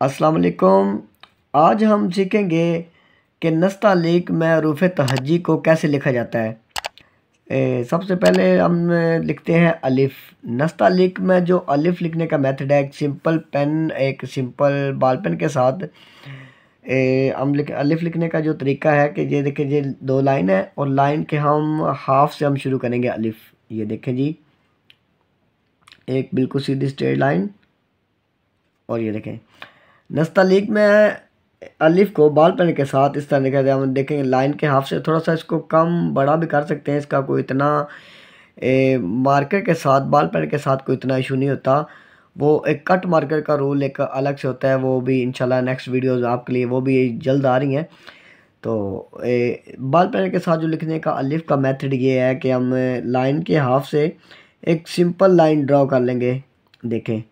अस्सलाम वालेकुम। आज हम सीखेंगे कि नस्तालीक में हरूफ तहज्जी को कैसे लिखा जाता है। सबसे पहले हम लिखते हैं अलिफ। नस्तालीक में जो अलिफ लिखने का मेथड है, एक सिंपल पेन, एक सिंपल बॉल पेन के साथ हम अलिफ लिखने का जो तरीका है कि ये देखें, ये दो लाइन है और लाइन के हम हाफ से हम शुरू करेंगे अलिफ। ये देखें जी, एक बिल्कुल सीधी स्ट्रेट लाइन। और ये देखें, नस्तालीक में अलिफ को बॉल पेन के साथ इस तरह लिखा जाए। हम देखेंगे लाइन के हाफ से थोड़ा सा इसको कम बड़ा भी कर सकते हैं, इसका कोई इतना मार्कर के साथ, बॉल पेन के साथ कोई इतना इशू नहीं होता। वो एक कट मार्कर का रूल एक अलग से होता है, वो भी इंशाल्लाह नेक्स्ट वीडियोस आपके लिए वो भी जल्द आ रही हैं। तो बॉल पेन के साथ जो लिखने का अलिफ का मेथड ये है कि हम लाइन के हाफ से एक सिंपल लाइन ड्रॉ कर लेंगे। देखें,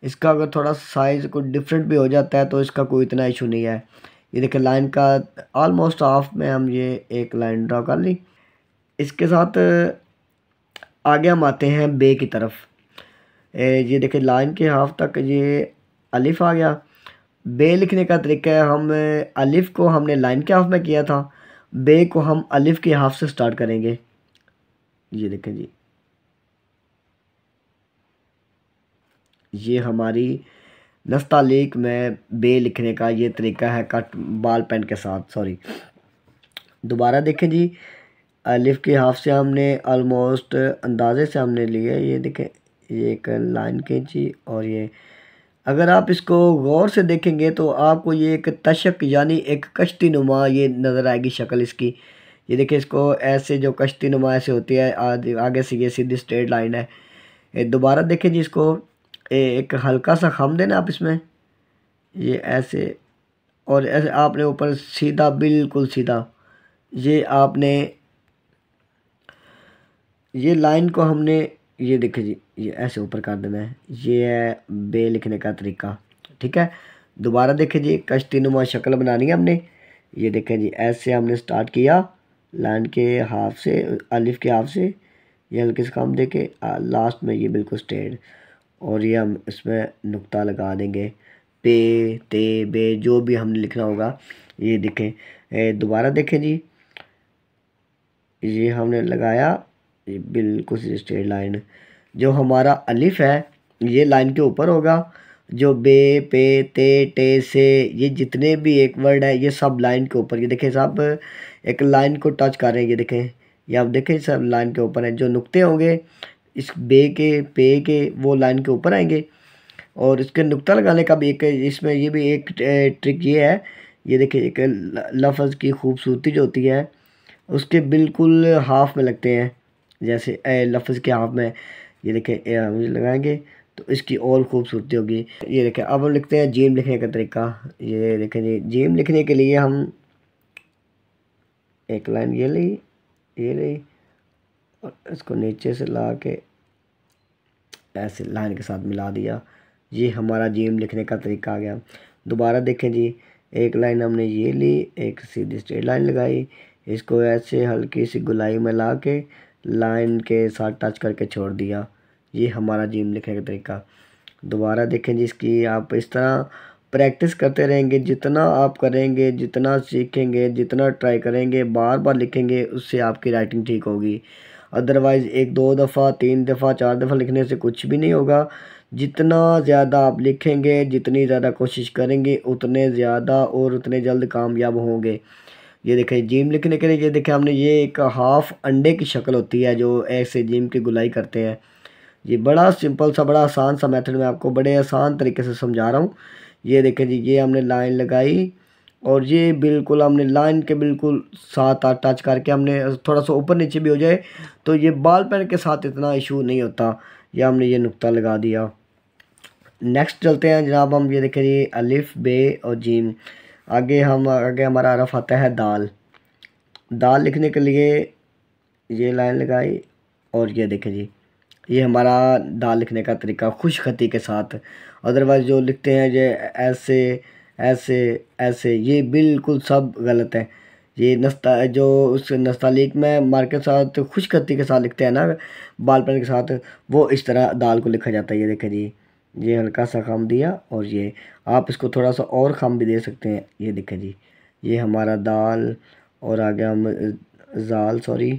इसका अगर थोड़ा साइज़ कुछ डिफरेंट भी हो जाता है तो इसका कोई इतना इशू नहीं है। ये देखिए, लाइन का ऑलमोस्ट हाफ में हम ये एक लाइन ड्रॉ कर ली। इसके साथ आगे हम आते हैं बे की तरफ। ये देखिए, लाइन के हाफ तक ये अलिफ आ गया। बे लिखने का तरीका है, हम अलिफ को हमने लाइन के हाफ में किया था, बे को हम अलिफ के हाफ से स्टार्ट करेंगे। ये देखें जी, ये हमारी नस्तालीक में बे लिखने का ये तरीका है कट बॉल पेन के साथ। सॉरी, दोबारा देखें जी, अलिफ के हाफ से हमने ऑलमोस्ट अंदाजे से हमने लिया। ये देखें, ये एक लाइन खींची और ये अगर आप इसको गौर से देखेंगे तो आपको ये एक तशक यानी एक कश्ती नुमा ये नज़र आएगी शक्ल इसकी। ये देखिए, इसको ऐसे जो कश्ती नुमा ऐसे होती है, आगे से ये सीधी स्ट्रेट लाइन है। दोबारा देखें जी, इसको एक हल्का सा खम देना आप इसमें, ये ऐसे और ऐसे आपने ऊपर सीधा, बिल्कुल सीधा, ये आपने ये लाइन को हमने, ये देखिए जी, ये ऐसे ऊपर कर देना है। ये है बे लिखने का तरीका, ठीक है। दोबारा देखिए जी, कश्ती नुमा शक्ल बनानी है हमने। ये देखें जी, ऐसे हमने स्टार्ट किया लाइन के हाफ से, अलिफ के हाफ से, ये हल्के से कम दे के लास्ट में ये बिल्कुल स्ट्रेट, और ये हम इसमें नुक्ता लगा देंगे। पे, ते, बे, जो भी हमने लिखना होगा। ये देखें, दोबारा देखें जी, ये हमने लगाया, ये बिल्कुल सी स्ट्रेट लाइन। जो हमारा अलिफ है ये लाइन के ऊपर होगा। जो बे, पे, ते, टे, से, ये जितने भी एक वर्ड है ये सब लाइन के ऊपर। ये देखें, सब एक लाइन को टच कर रहे हैं। ये देखें, ये आप देखें, सब लाइन के ऊपर है। जो नुक्ते होंगे इस बे के, पे के, वो लाइन के ऊपर आएंगे। और इसके नुक्ता लगाने का भी एक, इसमें ये भी एक ट्रिक ये है। ये देखिए, एक लफ्ज़ की खूबसूरती जो होती है उसके बिल्कुल हाफ में लगते हैं, जैसे लफ्ज़ के हाफ में। ये देखें, हम लगाएंगे तो इसकी और खूबसूरती होगी। ये देखें, अब हम लिखते हैं जीम लिखने का तरीका। ये देखें जी, जीम लिखने के लिए हम एक लाइन ये ली और इसको नीचे से ला के ऐसे लाइन के साथ मिला दिया। ये हमारा जीम लिखने का तरीका आ गया। दोबारा देखें जी, एक लाइन हमने ये ली, एक सीधी स्ट्रेट लाइन लगाई, इसको ऐसे हल्की सी गुलाई में ला के लाइन के साथ टच करके छोड़ दिया। ये हमारा जीम लिखने का तरीका। दोबारा देखें जी, इसकी आप इस तरह प्रैक्टिस करते रहेंगे। जितना आप करेंगे, जितना सीखेंगे, जितना ट्राई करेंगे, बार बार लिखेंगे, उससे आपकी राइटिंग ठीक होगी। अदरवाइज़ एक दो दफ़ा, तीन दफ़ा, चार दफ़ा लिखने से कुछ भी नहीं होगा। जितना ज़्यादा आप लिखेंगे, जितनी ज़्यादा कोशिश करेंगे, उतने ज़्यादा और उतने जल्द कामयाब होंगे। ये देखें, जिम लिखने के लिए ये देखें, हमने ये एक हाफ अंडे की शक्ल होती है जो ऐसे जिम की गुलाई करते हैं। ये बड़ा सिंपल सा, बड़ा आसान सा मेथड मैं आपको बड़े आसान तरीके से समझा रहा हूँ। ये देखें जी, ये हमने लाइन लगाई और ये बिल्कुल हमने लाइन के बिल्कुल साथ टच करके, हमने थोड़ा सा ऊपर नीचे भी हो जाए तो ये बॉल पेन के साथ इतना इशू नहीं होता। या हमने ये नुक्ता लगा दिया। नेक्स्ट चलते हैं जनाब, हम ये देखें जी, अलिफ, बे और जीम। आगे हमारा हरफ आता है दाल। दाल लिखने के लिए ये लाइन लगाई और ये देखें जी, ये हमारा दाल लिखने का तरीका खुश खती के साथ। अदरवाइज़ जो लिखते हैं ये ऐसे ऐसे ऐसे, ये बिल्कुल सब गलत है। ये जो उस नस्तालीक में मार के साथ खुश खती के साथ लिखते हैं ना, बाल पेन के साथ, वो इस तरह दाल को लिखा जाता है। ये देखें जी, ये हल्का सा खम दिया, और ये आप इसको थोड़ा सा और खम भी दे सकते हैं। ये देखें जी, ये हमारा दाल, और आगे हम जाल, सॉरी,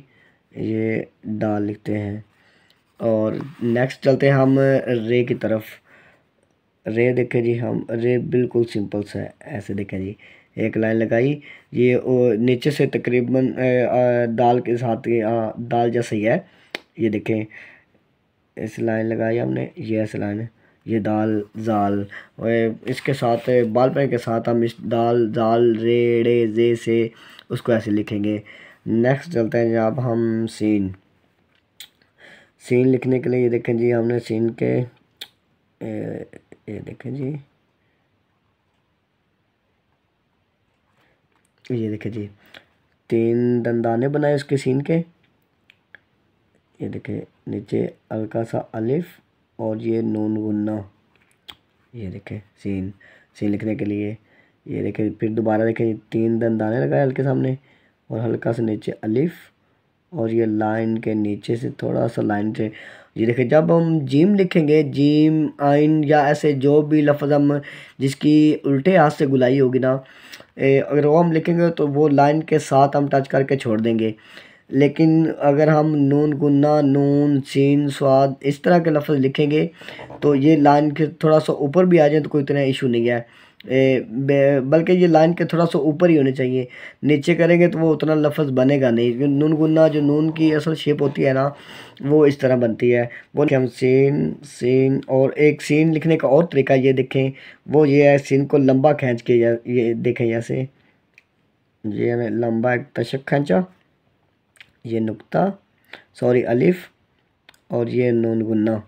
ये दाल लिखते हैं। और नेक्स्ट चलते हैं हम रे की तरफ। रे देखें जी, हम रे बिल्कुल सिंपल सा है, ऐसे देखें जी, एक लाइन लगाई, ये नीचे से तकरीबन दाल के साथ दाल जैसा ही है। ये देखें, इस लाइन लगाई हमने, ये ऐसे लाइन है, ये दाल जाल, और इसके साथ बाल पेन के साथ हम इस दाल जाल रे रे जे से उसको ऐसे लिखेंगे। नेक्स्ट चलते हैं जब हम सीन। सीन लिखने के लिए ये देखें जी, हमने सीन के ये देखें जी, ये देखें जी, 3 दंदाने बनाए उसके सीन के। ये देखें नीचे हल्का सा अलिफ, और ये नून गुन्ना। ये देखें सीन, सीन लिखने के लिए ये देखें, फिर दोबारा देखें 3 दंदाने लगाए हल्के सामने, और हल्का सा नीचे अलिफ, और ये लाइन के नीचे से थोड़ा सा लाइन से। ये देखें, जब हम जीम लिखेंगे, जीम आइन या ऐसे जो भी लफ्ज़ हम जिसकी उल्टे हाथ से गुलाई होगी ना, अगर वो हम लिखेंगे तो वो लाइन के साथ हम टच करके छोड़ देंगे। लेकिन अगर हम नून गुन्ना, नून सीन स्वाद इस तरह के लफ्ज़ लिखेंगे तो ये लाइन के थोड़ा सा ऊपर भी आ जाए तो कोई इतना इशू नहीं है। बल्कि ये लाइन के थोड़ा सा ऊपर ही होने चाहिए, नीचे करेंगे तो वो उतना लफ्ज़ बनेगा नहीं। नून गुन्ना जो नून की असल शेप होती है ना, वो इस तरह बनती है। वो हम सीन सीन, और एक सीन लिखने का और तरीका ये देखें, वो ये है, सीन को लंबा खींच के, ये देखें जैसे, ये हमें लंबा एक तशक खींचा, ये नुक्ता, सॉरी अलिफ, और ये नून गुन्ना,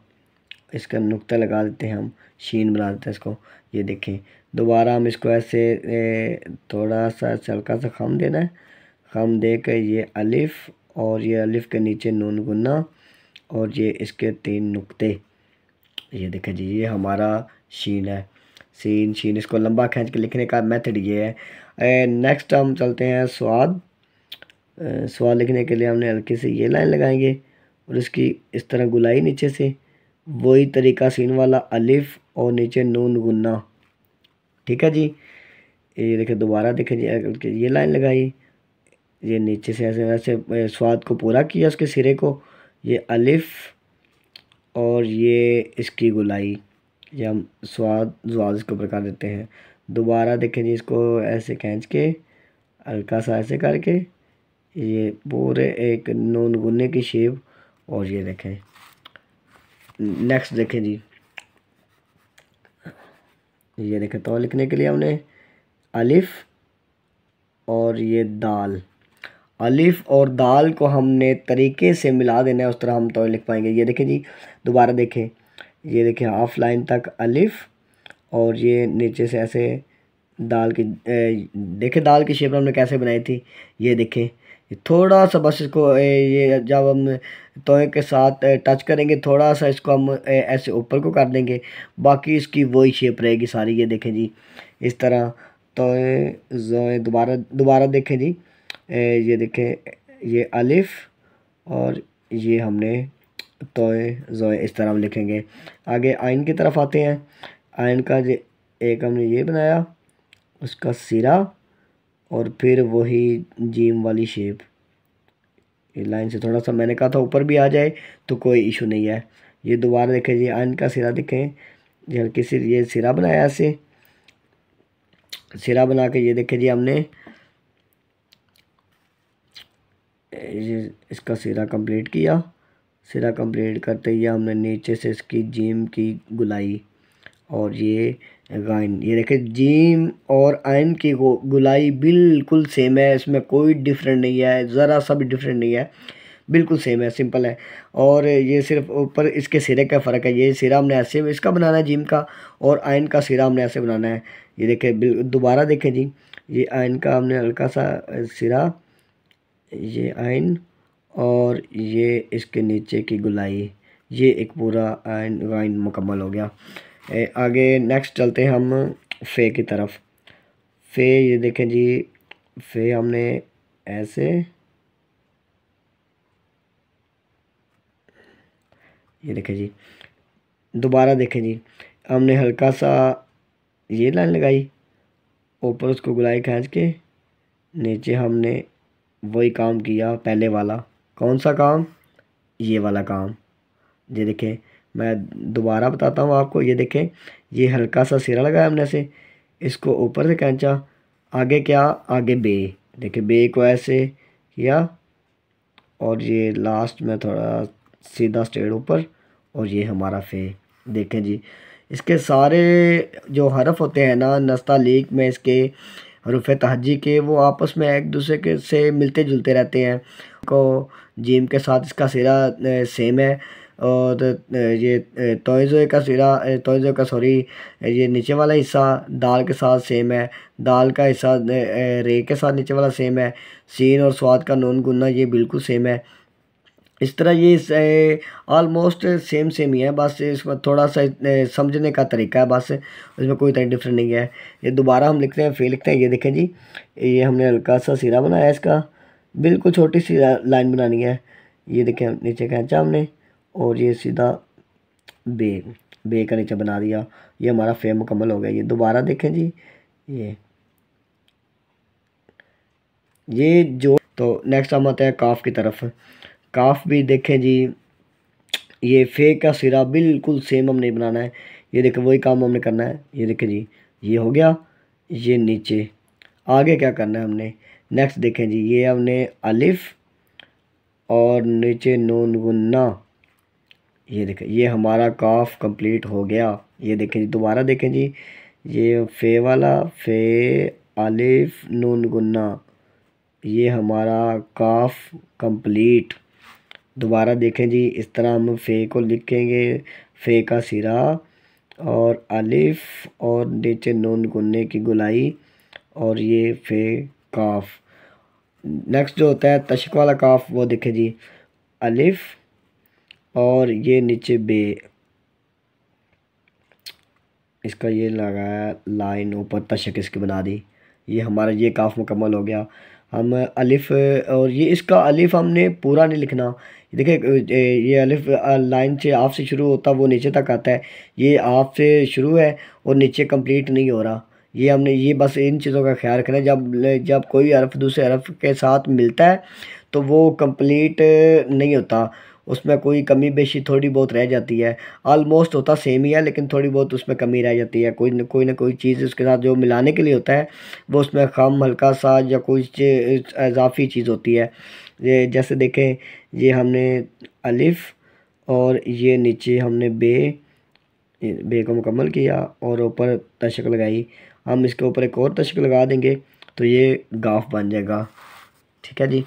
इसका नुक्ता लगा देते हैं हम, शीन बना देते हैं इसको। ये देखें, दोबारा हम इसको ऐसे थोड़ा सा हल्का सा खम देना है, खम दे कर ये अलिफ, और ये अलिफ के नीचे नून गुन्ना, और ये इसके 3 नुक्ते। ये देखें जी, ये हमारा शीन है, सीन शीन। इसको लंबा खींच के लिखने का मेथड ये है। नेक्स्ट हम चलते हैं स्वाद। स्वाद लिखने के लिए हमने हल्की से ये लाइन लगाएंगे, और इसकी इस तरह गुलाई नीचे से, वही तरीका सीन वाला, अलिफ और नीचे नून गुन्ना। ठीक है जी, ये देखिए, दोबारा देखें जी, ये लाइन लगाई, ये नीचे से ऐसे ऐसे स्वाद को पूरा किया, उसके सिरे को, ये अलिफ, और ये इसकी गुलाई, ये हम स्वाद स्वाद इसको प्रकार देते हैं। दोबारा देखें जी, इसको ऐसे खींच के हल्का सा ऐसे करके, ये पूरे एक नून गुन्ने की शेप। और ये देखें, नेक्स्ट देखें जी, ये देखें, तो लिखने के लिए हमने अलिफ और ये दाल, अलिफ और दाल को हमने तरीके से मिला देना है, उस तरह हम तो लिख पाएंगे। ये देखें जी, दोबारा देखें, ये देखें हाफ लाइन तक अलिफ, और ये नीचे से ऐसे दाल की देखें दाल की शेप हमने कैसे बनाई थी। ये देखें, थोड़ा सा बस इसको ये जब हम तोए के साथ टच करेंगे, थोड़ा सा इसको हम ऐसे ऊपर को कर देंगे, बाकी इसकी वही शेप रहेगी सारी। ये देखें जी, इस तरह तोए जोए। दोबारा दोबारा देखें जी, ये देखें, ये अलिफ, और ये हमने तोए जोए इस तरह हम लिखेंगे। आगे आइन की तरफ आते हैं। आइन का एक हमने ये बनाया, उसका सिरा, और फिर वही जीम वाली शेप। ये लाइन से थोड़ा सा मैंने कहा था ऊपर भी आ जाए तो कोई इशू नहीं है। ये दोबारा देखें जी, आइन का सिरा देखें, ये हल्की सी ये सिरा बनाया, ऐसे सिरा बना के ये देखें जी, हमने ये इसका सिरा कंप्लीट किया। सिरा कंप्लीट करते ही हमने नीचे से इसकी जीम की गुलाई, और ये गाइन। ये देखें, जीम और आइन की गुलाई बिल्कुल सेम है, इसमें कोई डिफरेंट नहीं है, ज़रा सा भी डिफरेंट नहीं है, बिल्कुल सेम है, सिंपल है। और ये सिर्फ ऊपर इसके सिरे का फ़र्क है। ये सिरा हमने ऐसे इसका बनाना है जीम का, और आइन का सिरा हमने ऐसे बनाना है। ये देखें, दोबारा देखें जी, ये आइन का हमने हल्का सा सिरा, ये आइन, और ये इसके नीचे की गुलाई, ये एक पूरा आइन गाइन मुकम्मल हो गया। आगे नेक्स्ट चलते हैं हम फ़े की तरफ। फ़े, ये देखें जी, फ़े हमने ऐसे, ये देखें जी, दोबारा देखें जी, हमने हल्का सा ये लाइन लगाई, ऊपर उसको गुलाई खींच के नीचे हमने वही काम किया पहले वाला। कौन सा काम? ये वाला काम। ये देखें, मैं दोबारा बताता हूँ आपको। ये देखें, ये हल्का सा सिरा लगाया हमने ऐसे, इसको ऊपर से खींचा, आगे क्या? आगे बे। देखिए बे को ऐसे किया और ये लास्ट में थोड़ा सीधा स्ट्रेट ऊपर, और ये हमारा फे। देखें जी, इसके सारे जो हरफ होते हैं ना नस्तालीक में, इसके हरूफ तहज्जी के, वो आपस में एक दूसरे के से मिलते जुलते रहते हैं। को जीम के साथ इसका सिरा सेम है, और ये तोज़े का सिरा, तोज़े का सॉरी, ये नीचे वाला हिस्सा दाल के साथ सेम है। दाल का हिस्सा रे के साथ नीचे वाला सेम है। सीन और स्वाद का नून गुन्ना ये बिल्कुल सेम है। इस तरह ये ऑलमोस्ट सेम सेम ही है, बस इसमें थोड़ा सा समझने का तरीका है, बस इसमें कोई तरह डिफरेंट नहीं है। ये दोबारा हम लिखते हैं, फिर लिखते हैं। ये देखें जी, ये हमने हल्का सा सिरा बनाया, इसका बिल्कुल छोटी सी लाइन बनानी है। ये देखें, नीचे खींचा हमने और ये सीधा बे, बे का नीचे बना दिया। ये हमारा फे मुकम्मल हो गया। ये दोबारा देखें जी, ये जो, तो नेक्स्ट हम आते हैं काफ की तरफ। काफ भी देखें जी, ये फे का सिरा बिल्कुल सेम हमने बनाना है। ये देखें, वही काम हमने करना है। ये देखें जी, ये हो गया। ये नीचे आगे क्या करना है हमने? नेक्स्ट देखें जी, ये हमने अलिफ और नीचे नून गुन्ना। ये देखें, ये हमारा काफ कंप्लीट हो गया। ये देखें जी, दोबारा देखें जी, ये फे वाला, फे अलिफ नून गुन्ना, ये हमारा काफ कंप्लीट। दोबारा देखें जी, इस तरह हम फ़े को लिखेंगे, फ़े का सिरा और अलिफ और नीचे नून गुन्ने की गुलाई, और ये फ़े काफ। नेक्स्ट जो होता है तशक वाला काफ, वो देखें जी, अलिफ और ये नीचे बे, इसका ये लगाया लाइन ऊपर, तशक इसकी बना दी। ये हमारा ये काफ मुकम्मल हो गया। हम अलिफ, और ये इसका अलिफ हमने पूरा नहीं लिखना। देखिए ये अलिफ लाइन से आप से शुरू होता, वो नीचे तक आता है। ये आप से शुरू है और नीचे कंप्लीट नहीं हो रहा। ये हमने, ये बस इन चीज़ों का ख्याल रखना है। जब जब कोई हरफ दूसरे हरफ के साथ मिलता है तो वो कंप्लीट नहीं होता, उसमें कोई कमी बेशी थोड़ी बहुत रह जाती है। ऑलमोस्ट होता सेम ही है, लेकिन थोड़ी बहुत उसमें कमी रह जाती है। कोई ना कोई चीज़ उसके साथ जो मिलाने के लिए होता है, वो उसमें कम हल्का सा या कोई इजाफी चीज़ होती है। ये जैसे देखें, ये हमने अलिफ और ये नीचे हमने बे को मुकम्मल किया और ऊपर तशक लगाई। हम इसके ऊपर एक और तशक लगा देंगे तो ये गाफ बन जाएगा। ठीक है जी।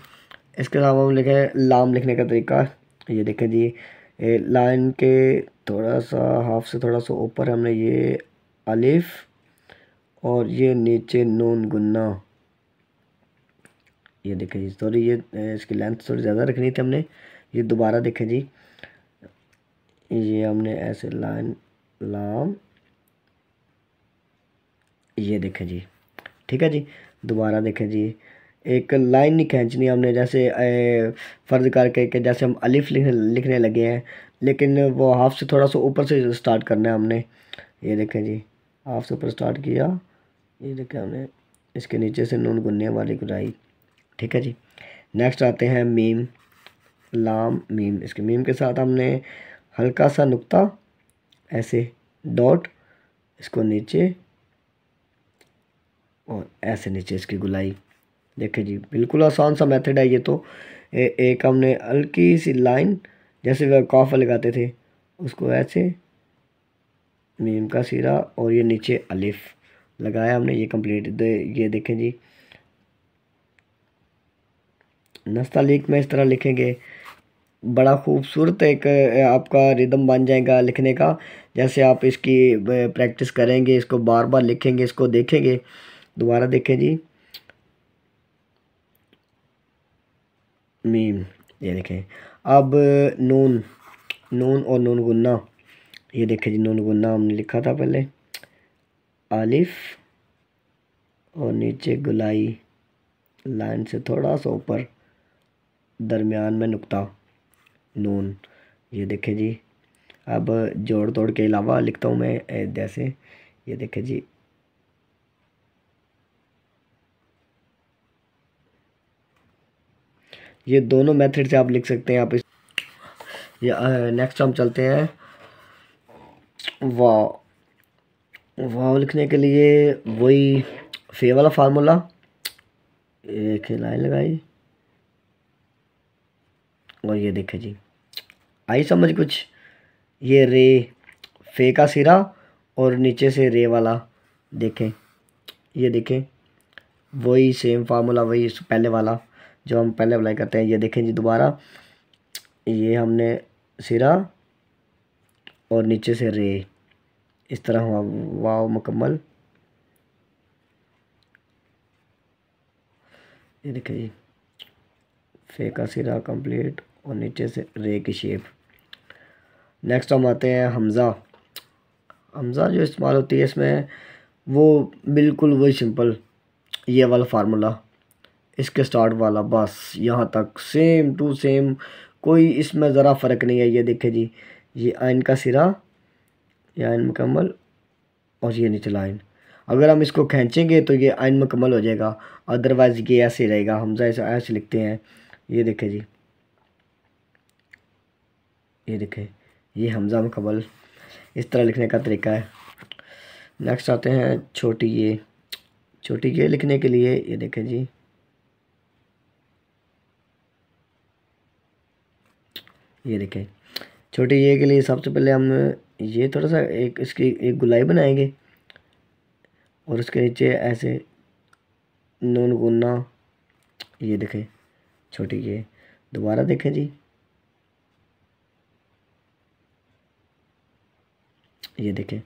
इसके अलावा हम लिखें लाम लिखने का तरीका। ये देखें जी, लाइन के थोड़ा सा हाफ से थोड़ा सा ऊपर हमने ये अलिफ और ये नीचे नून गुन्ना। ये देखें जी, सॉरी ये इसकी लेंथ थोड़ी ज़्यादा रखनी थी हमने। ये दोबारा देखें जी, ये हमने ऐसे लाइन लाम, ये देखें जी। ठीक है जी। दोबारा देखें जी, एक लाइन नहीं खींचनी हमने, जैसे फ़र्ज़ करके कि जैसे हम अलिफ लिखने लगे हैं, लेकिन वो हाफ से थोड़ा सा ऊपर से स्टार्ट करना है हमने। ये देखें जी, हाफ से ऊपर स्टार्ट किया, ये देखें हमने इसके नीचे से नून गुन्ने वाली गुराई। ठीक है जी। नेक्स्ट आते हैं मीम, लाम मीम। इसके मीम के साथ हमने हल्का सा नुक्ता ऐसे डॉट, इसको नीचे और ऐसे नीचे इसकी गुलाई। देखिए जी, बिल्कुल आसान सा मेथड है ये तो। एक हमने हल्की सी लाइन, जैसे वह काफ लगाते थे, उसको ऐसे मीम का सिरा और ये नीचे अलिफ लगाया हमने, ये कंप्लीट। ये देखें जी, नस्तालीक में इस तरह लिखेंगे, बड़ा खूबसूरत एक आपका रिदम बन जाएगा लिखने का। जैसे आप इसकी प्रैक्टिस करेंगे, इसको बार बार लिखेंगे, इसको देखेंगे। दोबारा देखें जी, मीम, ये देखें। अब नून, नून और नून गुन्ना। ये देखें जी, नून गुन्ना हमने लिखा था पहले, आलिफ और नीचे गुलाई, लाइन से थोड़ा सा ऊपर दरमियान में नुक्ता, नून। ये देखें जी, अब जोड़ तोड़ के अलावा लिखता हूँ मैं जैसे, ये देखें जी, ये दोनों मेथड से आप लिख सकते हैं आप इस। ये नेक्स्ट हम चलते हैं वाव। वाव लिखने के लिए वही फे वाला फार्मूला, एक लाइन लगाई और ये देखें जी, आई समझ कुछ। ये रे, फे का सिरा और नीचे से रे वाला, देखें, ये देखें वही सेम फार्मूला, वही पहले वाला जो हम पहले अप्लाई करते हैं। ये देखें जी दोबारा, ये हमने सिरा और नीचे से रे, इस तरह हुआ वाव मुकम्मल। ये देखें जी, फे का सिरा कंप्लीट और नीचे से रे की शेप। नेक्स्ट हम आते हैं हमज़ा। हमज़ा जो इस्तेमाल होती है इसमें वो बिल्कुल वही सिंपल, ये वाला फार्मूला, इसके स्टार्ट वाला, बस यहाँ तक सेम टू सेम, कोई इसमें ज़रा फ़र्क नहीं है। ये देखें जी, ये आइन का सिरा, ये आइन मुकम्मल और ये नीचे लाइन। अगर हम इसको खींचेंगे तो ये आइन मुकम्मल हो जाएगा, अदरवाइज़ ये ऐसे ही रहेगा। हमज़ा ऐसे लिखते हैं। ये देखें जी, ये देखें, ये हमज़ा मुकम्मल, इस तरह लिखने का तरीका है। नेक्स्ट आते हैं छोटी ये। छोटी ये लिखने के लिए ये देखें जी, ये देखें छोटी ये के लिए सबसे पहले हम ये थोड़ा सा एक इसकी एक गुलाई बनाएंगे और उसके नीचे ऐसे नून गुना, ये देखें छोटी ये। दोबारा देखें जी, ये देखें,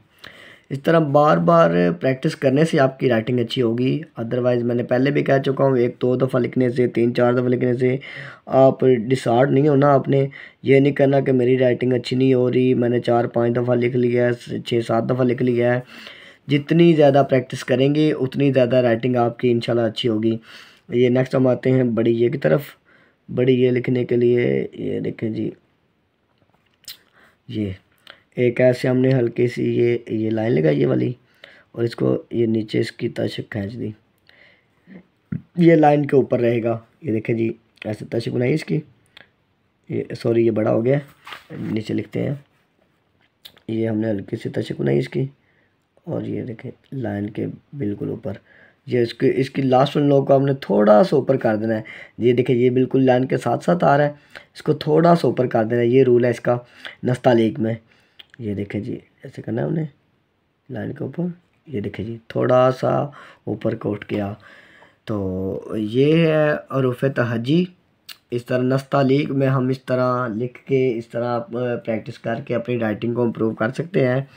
इस तरह बार बार प्रैक्टिस करने से आपकी राइटिंग अच्छी होगी। अदरवाइज़ मैंने पहले भी कह चुका हूँ, एक दो दफ़ा लिखने से, तीन चार दफ़ा लिखने से आप डिसहार्ट नहीं होना। आपने ये नहीं करना कि मेरी राइटिंग अच्छी नहीं हो रही, मैंने 4-5 दफ़ा लिख लिया है, 6-7 दफ़ा लिख लिया है। जितनी ज़्यादा प्रैक्टिस करेंगे उतनी ज़्यादा राइटिंग आपकी इंशाल्लाह अच्छी होगी। ये नेक्स्ट हम आते हैं बड़ी ये की तरफ। बड़ी ये लिखने के लिए ये देखें जी, ये एक ऐसे हमने हल्की सी ये लाइन लगाई ये वाली और इसको ये नीचे इसकी तशक खींच दी, ये लाइन के ऊपर रहेगा। ये देखें जी, ऐसे तशक बनाई इसकी, ये सॉरी ये बड़ा हो गया, नीचे लिखते हैं। ये हमने हल्की सी तशक बनाई इसकी और ये देखें लाइन के बिल्कुल ऊपर, ये इसकी लास्ट वन लोग को हमने थोड़ा सा ऊपर कर देना है। ये देखें ये बिल्कुल लाइन के साथ साथ आ रहा है, इसको थोड़ा सा ऊपर कर देना है। ये रूल है इसका नस्तालीक में। ये देखें जी, ऐसे करना है हमने लाइन के ऊपर, ये देखें जी थोड़ा सा ऊपर को उठ गया। तो ये है हरूफ तहजी। इस तरह नस्तालीक में हम इस तरह लिख के, इस तरह प्रैक्टिस करके अपनी राइटिंग को इम्प्रूव कर सकते हैं।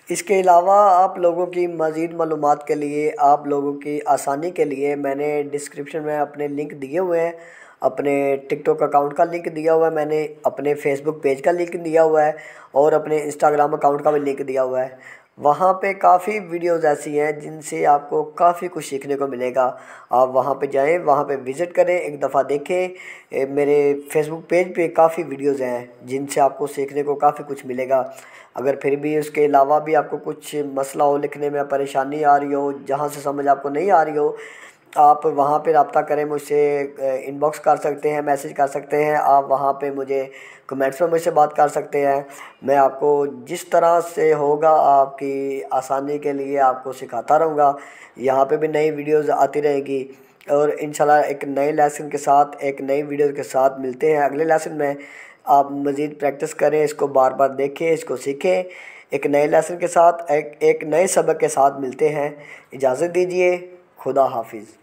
इसके अलावा आप लोगों की मज़ीद मालूमात के लिए, आप लोगों की आसानी के लिए मैंने डिस्क्रिप्शन में अपने लिंक दिए हुए हैं। अपने टिकटॉक अकाउंट का लिंक दिया हुआ है, मैंने अपने फेसबुक पेज का लिंक दिया हुआ है और अपने इंस्टाग्राम अकाउंट का भी लिंक दिया हुआ है। वहाँ पे काफ़ी वीडियोज़ ऐसी हैं जिनसे आपको काफ़ी कुछ सीखने को मिलेगा। आप वहाँ पे जाएं, वहाँ पे विज़िट करें, एक दफ़ा देखें। मेरे फेसबुक पेज पे काफ़ी वीडियोज़ हैं जिनसे आपको सीखने को काफ़ी कुछ मिलेगा। अगर फिर भी उसके अलावा भी आपको कुछ मसला हो, लिखने में परेशानी आ रही हो, जहाँ से समझ आपको नहीं आ रही हो, आप वहाँ पे रब्ता करें मुझसे, इनबॉक्स कर सकते हैं, मैसेज कर सकते हैं। आप वहाँ पे मुझे कमेंट्स में मुझसे बात कर सकते हैं। मैं आपको जिस तरह से होगा आपकी आसानी के लिए आपको सिखाता रहूँगा। यहाँ पे भी नई वीडियोज़ आती रहेगी और इंशाल्लाह एक नए लेसन के साथ, एक नई वीडियो के साथ मिलते हैं अगले लेसन में। आप मज़ीद प्रैक्टिस करें, इसको बार बार देखें, इसको सीखें। एक नए लेसन के साथ, एक नए सबक के साथ मिलते हैं। इजाज़त दीजिए, खुदा हाफिज़।